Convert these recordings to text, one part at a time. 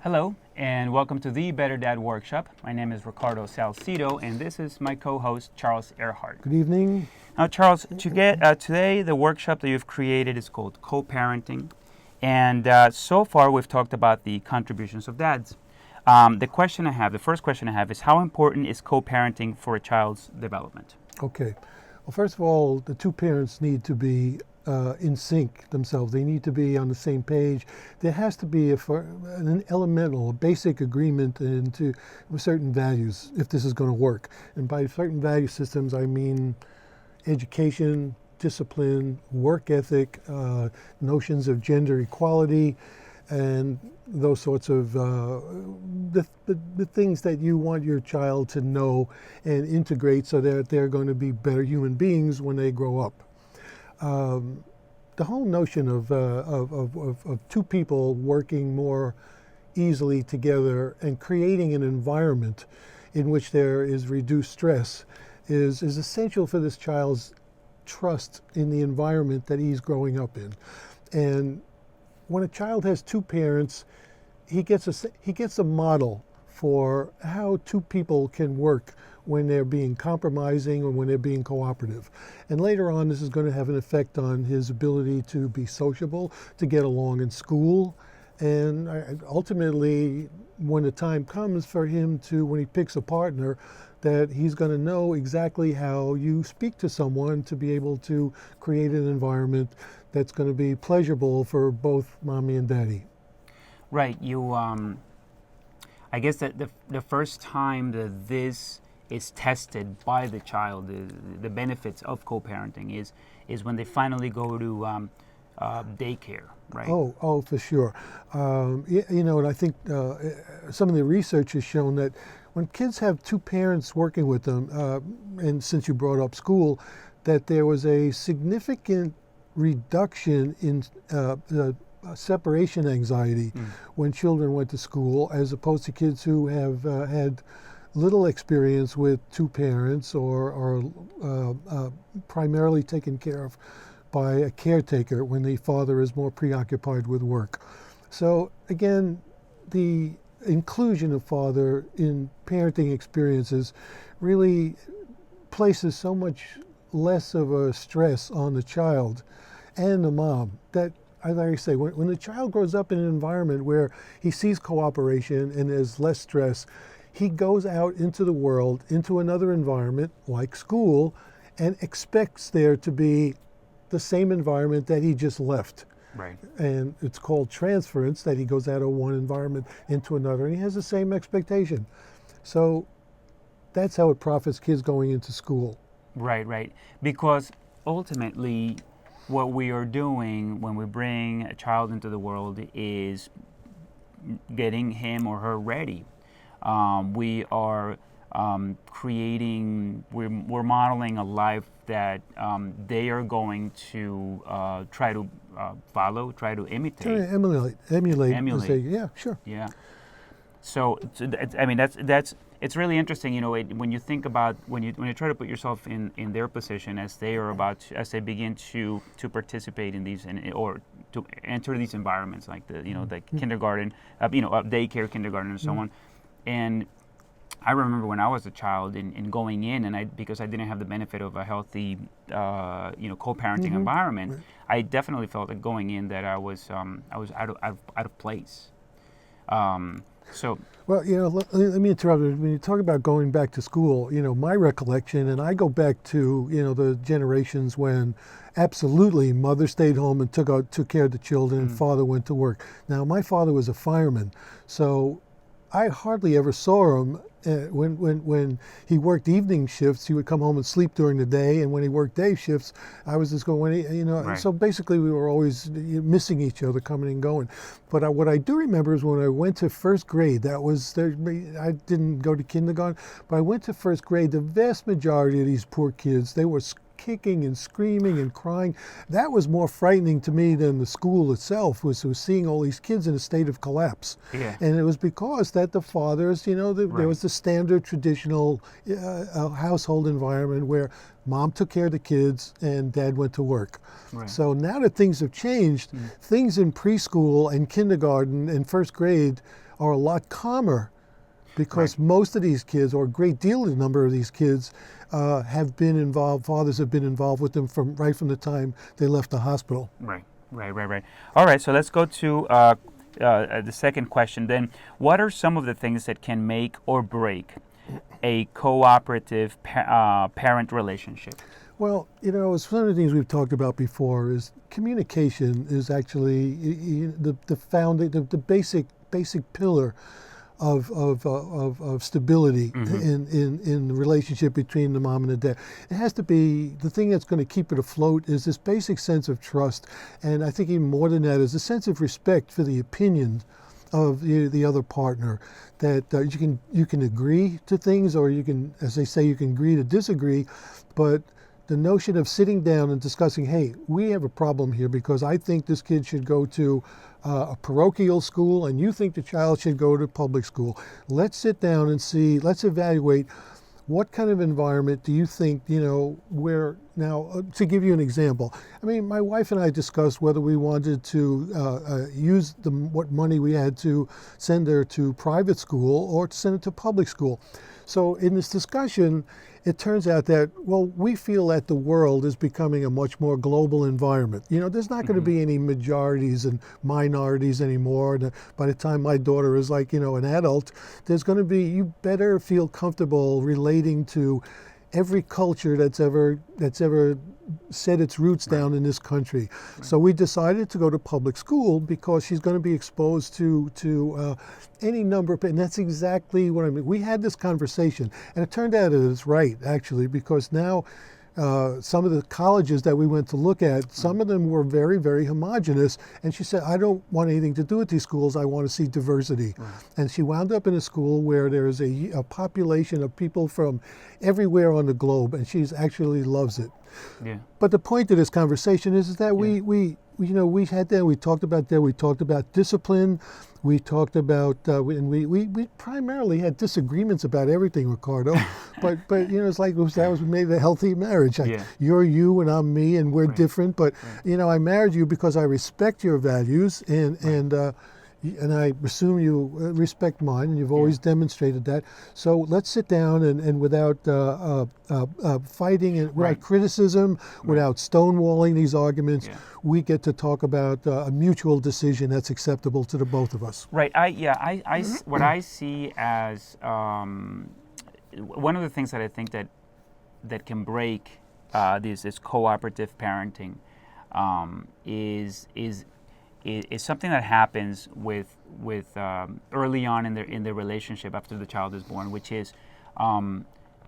Hello, and welcome to the Better Dad Workshop. My name is Ricardo Salcido, and this is my co-host, Charles Earhart. Good evening. Now, Charles, today the workshop that you've created is called Coparenting, and so far we've talked about the contributions of dads. The first question I have is, how important is co-parenting for a child's development? Okay. Well, first of all, the two parents need to be in sync themselves. They need to be on the same page. There has to be an elemental, basic agreement into certain values if this is going to work. And by certain value systems, I mean education, discipline, work ethic, notions of gender equality, and those sorts of the things that you want your child to know and integrate so that they're going to be better human beings when they grow up. The whole notion of two people working more easily together and creating an environment in which there is reduced stress is essential for this child's trust in the environment that he's growing up in. And when a child has two parents, he gets a model for how two people can work when they're being compromising or when they're being cooperative. And later on, this is going to have an effect on his ability to be sociable, to get along in school, and ultimately, when the time comes for him to, when he picks a partner, that he's going to know exactly how you speak to someone to be able to create an environment that's going to be pleasurable for both mommy and daddy. Right. I guess that the first time that this is tested by the child, the benefits of co-parenting is when they finally go to daycare, right? Oh, for sure. And I think some of the research has shown that when kids have two parents working with them, and since you brought up school, that there was a significant reduction in separation anxiety when children went to school, as opposed to kids who have had little experience with two parents or primarily taken care of by a caretaker when the father is more preoccupied with work. So again, the inclusion of father in parenting experiences really places so much less of a stress on the child and the mom that, like I say, when the child grows up in an environment where he sees cooperation and there's less stress, he goes out into the world, into another environment like school, and expects there to be the same environment that he just left. Right. And it's called transference, that he goes out of one environment into another, and he has the same expectation. So that's how it profits kids going into school. Right. Because ultimately, what we are doing when we bring a child into the world is getting him or her ready. We are we're modeling a life that they are going to try to follow, try to imitate. Emulate. Say, yeah, sure. Yeah. So it's really interesting, when you think about when you try to put yourself in their position as they begin to participate in these or to enter these environments like the kindergarten, daycare, kindergarten, and so on. And I remember when I was a child in going in, and because I didn't have the benefit of a healthy, co-parenting environment, Right. I definitely felt like going in that I was out of place. Well, let me interrupt. When you talk about going back to school, my recollection, and I go back to, the generations when absolutely mother stayed home and took care of the children and father went to work. Now, my father was a fireman, so I hardly ever saw him. When he worked evening shifts, he would come home and sleep during the day, and when he worked day shifts, I was just going. Right. So basically, we were always missing each other, coming and going. But what I do remember is when I went to first grade. I didn't go to kindergarten, but I went to first grade. The vast majority of these poor kids, they were kicking and screaming and crying. That was more frightening to me than the school itself, was seeing all these kids in a state of collapse. Yeah. And it was because that the fathers, there was the standard traditional household environment where mom took care of the kids and dad went to work. Right. So now that things have changed, things in preschool and kindergarten and first grade are a lot calmer, because most of these kids, or a great deal of the number of these kids, have been involved, fathers have been involved with them right from the time they left the hospital. Right. All right, so let's go to the second question then. What are some of the things that can make or break a cooperative parent relationship? Well, it's one of the things we've talked about before, is communication is actually the basic pillar of stability in the relationship between the mom and the dad. It has to be, the thing that's going to keep it afloat is this basic sense of trust, and I think even more than that is a sense of respect for the opinion of the other partner, that you can agree to things, or you can, as they say, you can agree to disagree, but the notion of sitting down and discussing, hey, we have a problem here because I think this kid should go to a parochial school and you think the child should go to public school. Let's sit down and see, let's evaluate what kind of environment do you think, where, now, to give you an example, I mean, my wife and I discussed whether we wanted to use what money we had to send her to private school or to send it to public school. So in this discussion, it turns out that, well, we feel that the world is becoming a much more global environment. There's not going to be any majorities and minorities anymore. By the time my daughter is like, an adult, there's going to be, you better feel comfortable relating to every culture that's ever set its roots down in this country. So we decided to go to public school because she's going to be exposed to any number of, and that's exactly what I mean. We had this conversation, and it turned out it was right, actually, because now some of the colleges that we went to look at, some of them were very, very homogenous, and she said, I don't want anything to do with these schools, I want to see diversity. And she wound up in a school where there's a population of people from everywhere on the globe, and she actually loves it. Yeah. But the point of this conversation is that we talked about discipline, we talked about, and we primarily had disagreements about everything, Ricardo. but it's like that was made a healthy marriage. Like, you're you and I'm me, and we're different. But I married you because I respect your values, and I assume you respect mine, and you've always demonstrated that. So let's sit down and without fighting, and without criticism, without stonewalling these arguments, we get to talk about a mutual decision that's acceptable to the both of us. Right. What I see as one of the things that I think that can break this cooperative parenting is something that happens with early on in their relationship after the child is born, which is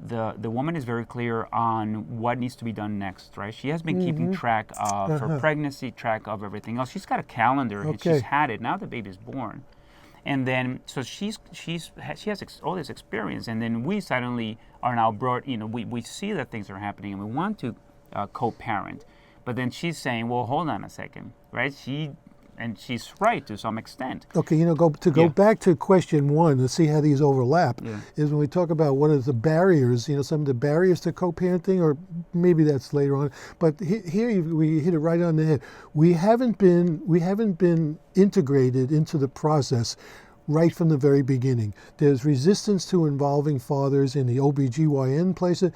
the woman is very clear on what needs to be done next, right? She has been keeping track of her pregnancy, track of everything else. She's got a calendar, and she's had it. Now the baby's born. And then, so she has all this experience, and then we suddenly are now brought, we see that things are happening, and we want to co-parent. But then she's saying, well, hold on a second, right? And she's right to some extent. Okay, go back to question one to see how these overlap, is when we talk about what are the barriers, some of the barriers to co-parenting, or maybe that's later on. But here we hit it right on the head. We haven't been integrated into the process right from the very beginning. There's resistance to involving fathers in the OBGYN places.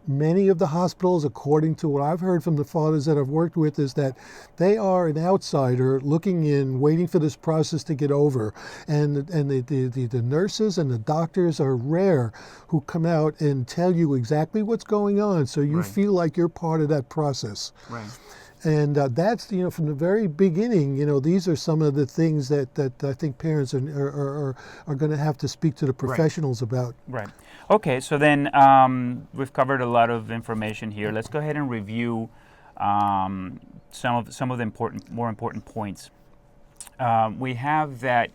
Many of the hospitals, according to what I've heard from the fathers that I've worked with, is that they are an outsider looking in, waiting for this process to get over. And the nurses and the doctors are rare who come out and tell you exactly what's going on, so you feel like you're part of that process. Right. And that's, from the very beginning, these are some of the things that I think parents are going to have to speak to the professionals about. Right. Okay, so then we've covered a lot of information here. Let's go ahead and review some of the more important points. We have that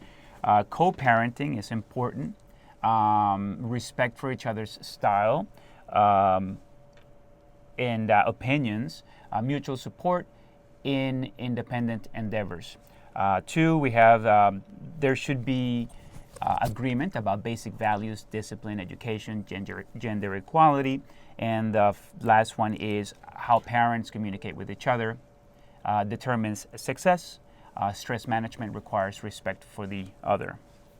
co-parenting is important, respect for each other's style, and opinions, mutual support in independent endeavors. 2, we have there should be agreement about basic values, discipline, education, gender equality. And the last one is how parents communicate with each other determines success. Stress management requires respect for the other.